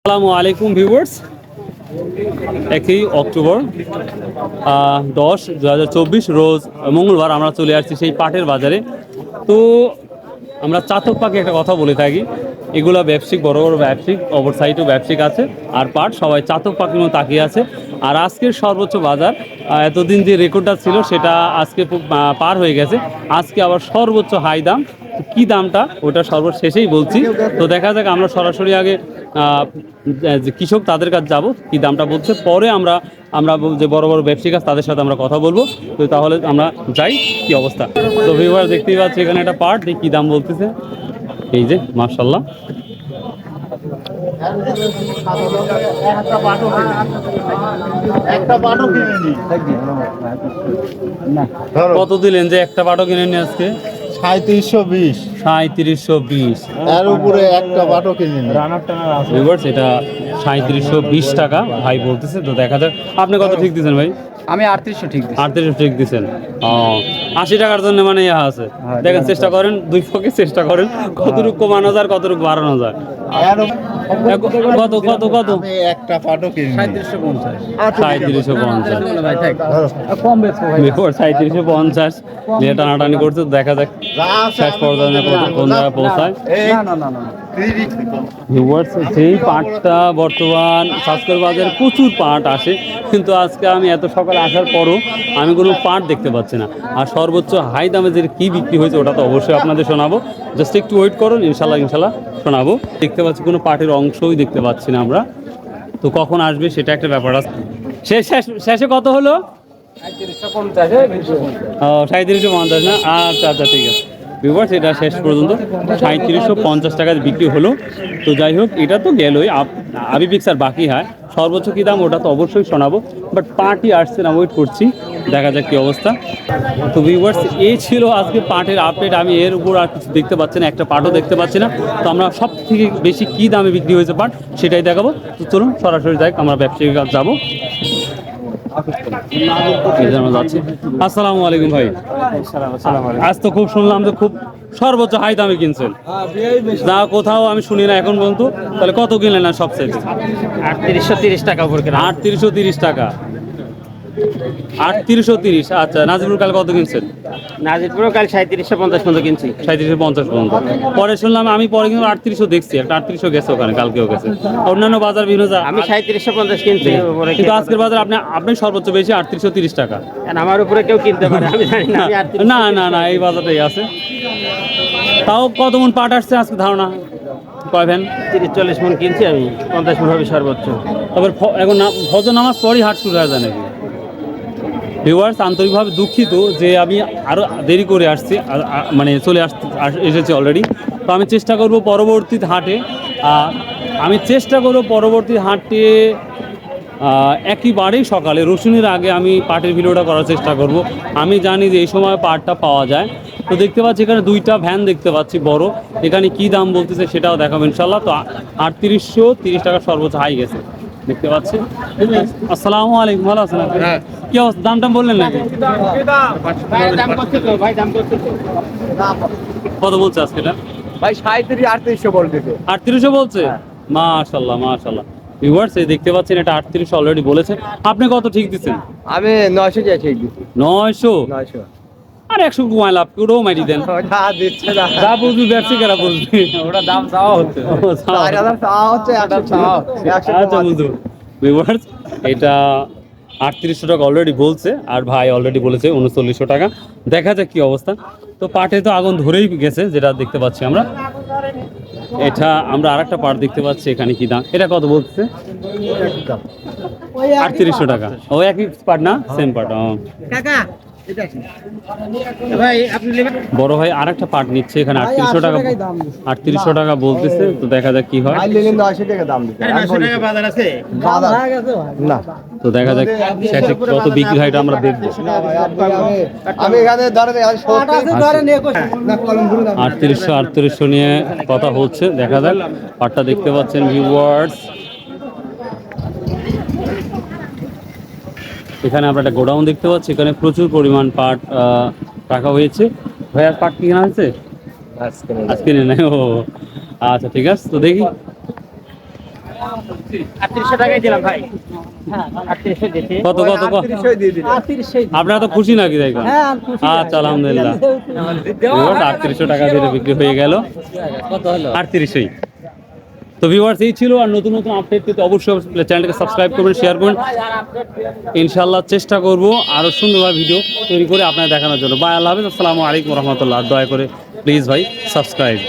আসসালামু আলাইকুম viewers, 1 October 10/2024 রোজ মঙ্গলবার আমরা চলে আসছি সেই পাটের বাজারে। তো আমরা চাতক পাখি একটা কথা বলে থাকি, এগুলা ব্যবসায়িক বড় বড় ব্যবসায়িক, অপর সাইডেও ব্যবসায়িক আছে, আর পাট সবাই চাতক পাখির মতো তাকিয়ে আছে। আর আজকের সর্বোচ্চ বাজার এতদিন যে রেকর্ডটা ছিল সেটা আজকে পার হয়ে গেছে। আজকে আবার সর্বোচ্চ হাই দাম, কি দামটা ওটা সর্বশেষেই বলছি। তো দেখা যাক, আমরা সরাসরি আগে যে কৃষক তাদের কাছে যাব, কি দামটা বলছে, পরে আমরা যে বড় বড় ব্যবসায়িক আছে তাদের সাথে আমরা কথা বলবো। তো তাহলে আমরা যাই, কি অবস্থা। তো ভিউয়ার দেখতেই পাচ্ছি এখানে একটা পাট, কি দাম বলতেছে। এই যে মাশাআল্লাহ, কত দিলেন যে একটা পাটও কিনে নিয়ে আজকে? 3720। 3720 এর উপরে একটা বাটও কিনে নি। ভিউয়ার্স, এটা 3720 টাকা ভাই বলতেছে। তো দেখা যাক, আপনি কত ঠিক দিচ্ছেন ভাই? আমি 3800 ঠিক দিচ্ছি। 3800 ঠিক দিচ্ছেন। 80 টাকার জন্য মানে ইহা আছে, দেখেন চেষ্টা করেন, দুই পক্ষে চেষ্টা করেন কতটুকু কমানো যায়, কতটুকু বাড়ানো যায়। কত কত কত? আমি একটা বাটও কিনে নি। 3750 3750 ভাই, থাক কম বেচবো ভাই। 3750 নিয়ে টানাটানি করছে। দেখা যাক শেষ পর্যন্ত কোন জায়গায় পৌঁছায়। না না না না ভিউয়ার্স, সেই পাটটা বর্তমান স্বাস্থ্যের বাজারে প্রচুর পাট আসে, কিন্তু আজকে আমি এত সকালে আসার পরও আমি কোনো পাট দেখতে পাচ্ছি না। আর সর্বোচ্চ হাই দামে যে কি বিক্রি হয়েছে ওটা তো অবশ্যই আপনাদের শোনাবো। জাস্ট একটু ওয়েট করুন, ইনশাল্লাহ শোনাবো। দেখতে পাচ্ছি কোনো পাটের অংশই দেখতে পাচ্ছি না আমরা। তো কখন আসবে সেটা একটা ব্যাপার আছে। শেষে কত হলো? 3750 না? আচ্ছা আচ্ছা, ঠিক আছে ভিউয়ার্স, এটা শেষ পর্যন্ত 3750 টাকায় বিক্রি হলো। তো যাই হোক, এটা তো গেলই, আবি পিকচার বাকি হয়, সর্বোচ্চ কী দাম ওটা তো অবশ্যই শোনাবো। বাট পাটই আসছে না, ওয়েট করছি, দেখা যাক কী অবস্থা। তো ভিউয়ার্স, এই ছিল আজকে পাটের আপডেট। আমি এর উপর আর কিছু দেখতে পাচ্ছি না, একটা পাটও দেখতে পাচ্ছি না। তো আমরা সব থেকে বেশি কী দামে বিক্রি হয়েছে পাট সেটাই দেখাবো। তো চলুন সরাসরি যাই, আমরা ব্যবসায়ীর কাছে যাবো। আসসালামু আলাইকুম ভাই। আজ তো খুব শুনলাম যে খুব সর্বোচ্চ হাই দামে কিনছেন, যা কোথাও আমি শুনি না এখন পর্যন্ত। তাহলে কত কিনলেন না সবচেয়ে? 3830 টাকা উপর কিনা। 3830 টাকা। 3830। আচ্ছা, নাজিবুর কাল কত কিনছেন? নাজিরপুরও কাল 3750 পর্যন্ত কিনছি। 3750 পর্যন্ত। পরে শুনলাম, আমি পরে কিন্তু 3800 দেখছি, একটা 3800 গেছে ওখানে, কালকেও গেছে। অন্যান্য বাজার বিভিন্ন আমি 3750 কিনছি। কিন্তু আজকের বাজার আপনি সর্বোচ্চ বেশি 3830 টাকা। আমার উপরে কেউ কিনতে পারে, আমি জানি না। না না না, এই বাজারটাই আছে। তাও কত মন পাট আসছে আজকে ধারণা? কয় ভ্যান? 30-40 মন কিনছি আমি, 50 মন হবে সর্বোচ্চ। তারপর এখন ফজর নামাজ পরই হাট শুরু হয়ে যায় নাকি? ভিউয়ার্স, আন্তরিকভাবে দুঃখিত যে আমি আরও দেরি করে আসছি, মানে এসেছি অলরেডি। তো আমি চেষ্টা করব পরবর্তী হাটে, একেবারেই সকালে রসুনের আগে আমি পাটের ভিডিওটা করার চেষ্টা করব। আমি জানি যে এই সময় পাটটা পাওয়া যায়। তো দেখতে পাচ্ছি এখানে দুইটা ভ্যান দেখতে পাচ্ছি বড়, এখানে কি দাম বলতেছে সেটাও দেখাবো ইনশাল্লাহ। তো 3830 টাকা সর্বোচ্চ হাই গেছে দেখতে পাচ্ছি। আসসালামু আলাইকুম, ভালো আছেন? কি অবস্থা, দাম টাম বললেন নাকি? কত বলছে আজকে এটা ভাই? 3800 বলতেছে। 3800 বলছে? মাশাআল্লাহ মাশাআল্লাহ। ভিউয়ার্স, এই দেখতে পাচ্ছেন এটা 3800 অলরেডি বলেছে। আপনি কত ঠিক দিচ্ছেন? আমি 900 যাই ঠিক দিছি। 900? আর 100 কমাই লাভ, ওটাও মারি দেন। ওটা দিচ্ছে না। যা বুঝবি ব্যবসায়ীরা বুঝবি, ওটা দাম চাওয়া হচ্ছে। 4000 চাওয়া হচ্ছে, 100 চাওয়া। আচ্ছা বুঝু। ভিউয়ার্স, এটা 3800 টাকা অলরেডি বলছে, আর ভাই অলরেডি বলেছে 3900 টাকা। দেখা যাক কি অবস্থা। তো পাটে তো আগুন ধরেই গেছে, যেটা দেখতে পাচ্ছি আমরা। এটা আমরা আরেকটা পাট দেখতে পাচ্ছি, এখানে কি দাম, এটা কত বলছে? 3800 টাকা। ও একই পাট না? সেম পাট। বড় ভাই আরেকটা পাট নিচ্ছে এখানে 3800 টাকা। 3800 টাকা বলতেছে। তো দেখা যাক কি হয়। 900 টাকা দাম দিতে। 900 টাকা বাজার আছে? বাজার না। তো দেখা যাক শেষে কত বিক্রি হয়, এটা আমরা দেখবো। আমি এখানে ধরে 3800 নিয়ে কথা হচ্ছে, দেখা যাক। পাটটা দেখতে পাচ্ছেন ভিউয়ার্স, এখানে আমরা একটা গোডাউন দেখতে পাচ্ছি, এখানে প্রচুর পরিমাণ পাট রাখা হয়েছে। ভাইয়ার পাট কি কেনা হয়েছে? আজকে নেই। ও আচ্ছা, ঠিক আছে। তো দেখি 3800 টাকাই দিলাম ভাই। 3800 দিছি। কত কত কত? আপনারা তো খুশি নাকি দেখুন? আচ্ছা আলহামদুলিল্লাহ। 3800 টাকা দিয়ে বিক্রি হয়ে গেল। কত হলো? 3800। তো ভিউয়ার্স এই ছিল, আর নতুন নতুন আপডেট পেতে অবশ্যই চ্যানেলটাকে সাবস্ক্রাইব করবেন, শেয়ার করবেন। ইনশাআল্লাহ চেষ্টা করব আরো সুন্দরভাবে ভিডিও তৈরি করে আপনাদের দেখানোর জন্য। বাই, আল্লাহ হাফেজ, আসসালামু আলাইকুম রহমতুল্লাহ। দয়া করে প্লিজ ভাই সাবস্ক্রাইব।